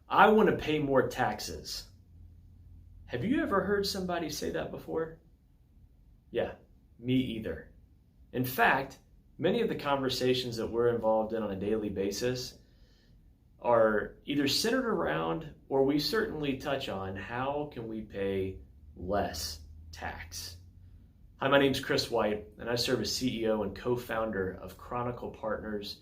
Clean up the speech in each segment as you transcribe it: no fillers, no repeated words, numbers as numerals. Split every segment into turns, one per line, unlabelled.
I want to pay more taxes. Have you ever heard somebody say that before? Yeah, me either. In fact, many of the conversations that we're involved in on a daily basis are either centered around, or we certainly touch on, how can we pay less tax? Hi, my name's Chris White, and I serve as CEO and co-founder of Chronicle Partners.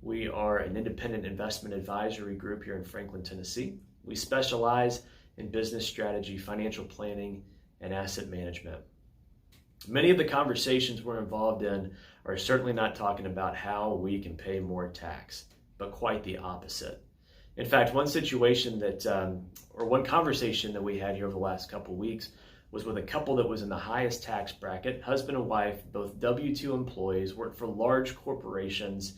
We are an independent investment advisory group here in Franklin, Tennessee. We specialize in business strategy, financial planning, and asset management. Many of the conversations we're involved in are certainly not talking about how we can pay more tax, but quite the opposite. In fact, one conversation that we had here over the last couple of weeks was with a couple that was in the highest tax bracket, husband and wife, both W-2 employees, work for large corporations,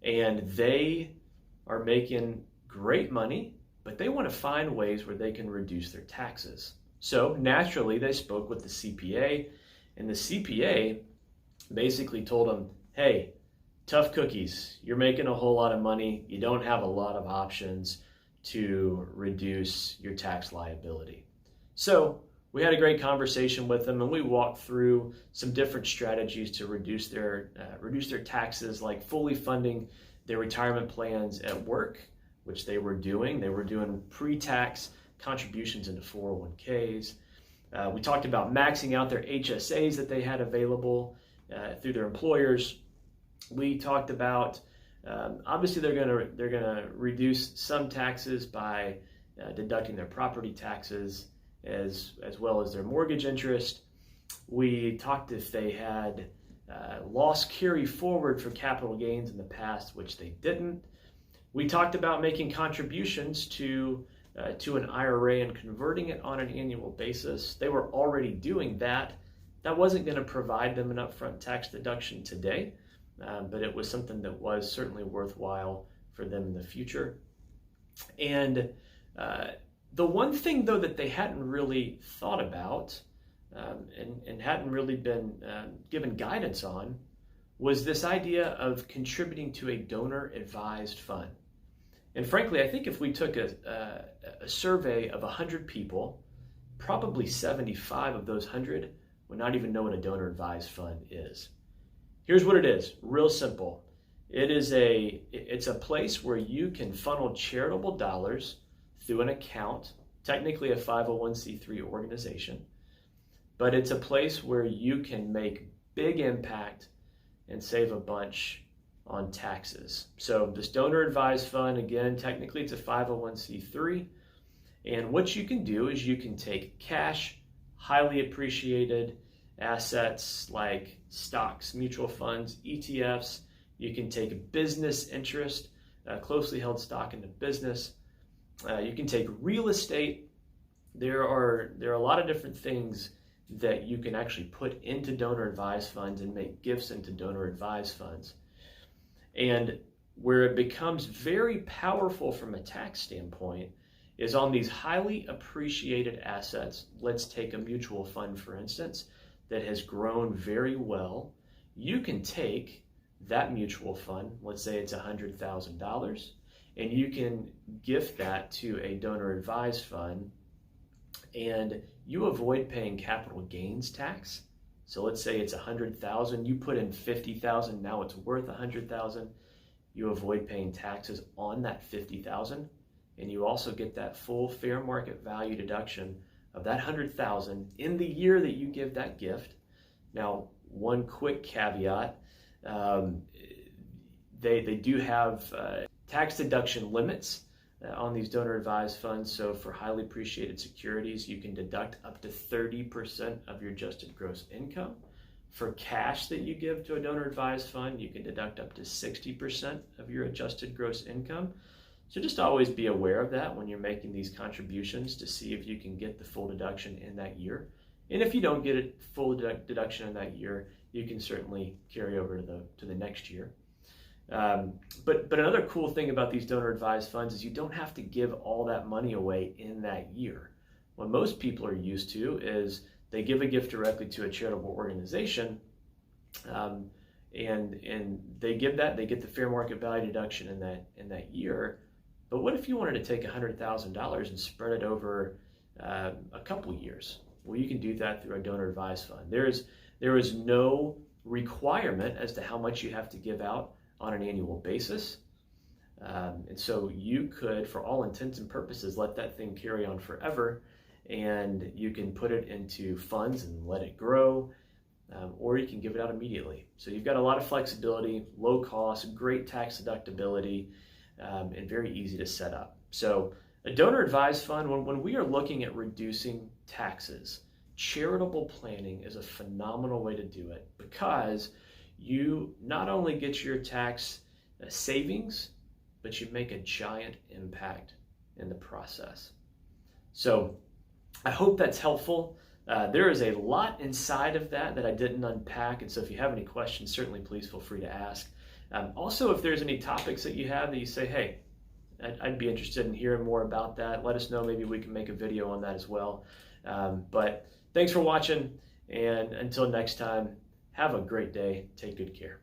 and they are making great money, but they want to find ways where they can reduce their taxes. So naturally, they spoke with the CPA, and the CPA basically told them, hey, tough cookies, you're making a whole lot of money, you don't have a lot of options to reduce your tax liability. So we had a great conversation with them, and we walked through some different strategies to reduce their taxes, like fully funding their retirement plans at work, which they were doing. They were doing pre-tax contributions into 401ks. We talked about maxing out their HSAs that they had available through their employers. We talked about obviously they're gonna reduce some taxes by deducting their property taxes as well as their mortgage interest. We talked if they had loss carry forward for capital gains in the past, which they didn't. We talked about making contributions to an IRA and converting it on an annual basis. They were already doing that. That wasn't going to provide them an upfront tax deduction today, but it was something that was certainly worthwhile for them in the future. And the one thing, though, that they hadn't really thought about and hadn't really been given guidance on was this idea of contributing to a donor-advised fund. And frankly, I think if we took a survey of 100 people, probably 75 of those 100 would not even know what a donor-advised fund is. Here's what it is, real simple. It's a place where you can funnel charitable dollars through an account, technically a 501c3 organization, but it's a place where you can make big impact and save a bunch on taxes. So this donor advised fund, again, technically it's a 501c3. And what you can do is you can take cash, highly appreciated assets like stocks, mutual funds, ETFs. You can take a business interest, closely held stock in the business. You can take real estate. There are a lot of different things that you can actually put into donor advised funds and make gifts into donor advised funds. And where it becomes very powerful from a tax standpoint is on these highly appreciated assets. Let's take a mutual fund, for instance, that has grown very well. You can take that mutual fund, let's say it's $100,000, and you can gift that to a donor advised fund, and you avoid paying capital gains tax. So let's say it's $100,000, you put in $50,000, now it's worth $100,000. You avoid paying taxes on that $50,000, and you also get that full fair market value deduction of that $100,000 in the year that you give that gift. Now, one quick caveat, they do have tax deduction limits on these donor advised funds. So for highly appreciated securities, you can deduct up to 30% of your adjusted gross income. For cash that you give to a donor advised fund, you can deduct up to 60% of your adjusted gross income. So just always be aware of that when you're making these contributions to see if you can get the full deduction in that year. And if you don't get a full deduction in that year, you can certainly carry over to the next year. But another cool thing about these donor advised funds is you don't have to give all that money away in that year. What most people are used to is they give a gift directly to a charitable organization, and they give that, they get the fair market value deduction in that year. But what if you wanted to take $100,000 and spread it over a couple years? Well, you can do that through a donor advised fund. There is no requirement as to how much you have to give out on an annual basis. And so you could, for all intents and purposes, let that thing carry on forever, and you can put it into funds and let it grow, or you can give it out immediately. So you've got a lot of flexibility, low cost, great tax deductibility, and very easy to set up. So a donor advised fund, when we are looking at reducing taxes, charitable planning is a phenomenal way to do it, because you not only get your tax savings, but you make a giant impact in the process. So I hope that's helpful. There is a lot inside of that I didn't unpack, and so if you have any questions, certainly please feel free to ask. Also, if there's any topics that you have that you say, hey, I'd be interested in hearing more about that, let us know. Maybe we can make a video on that as well. But thanks for watching, and until next time, have a great day. Take good care.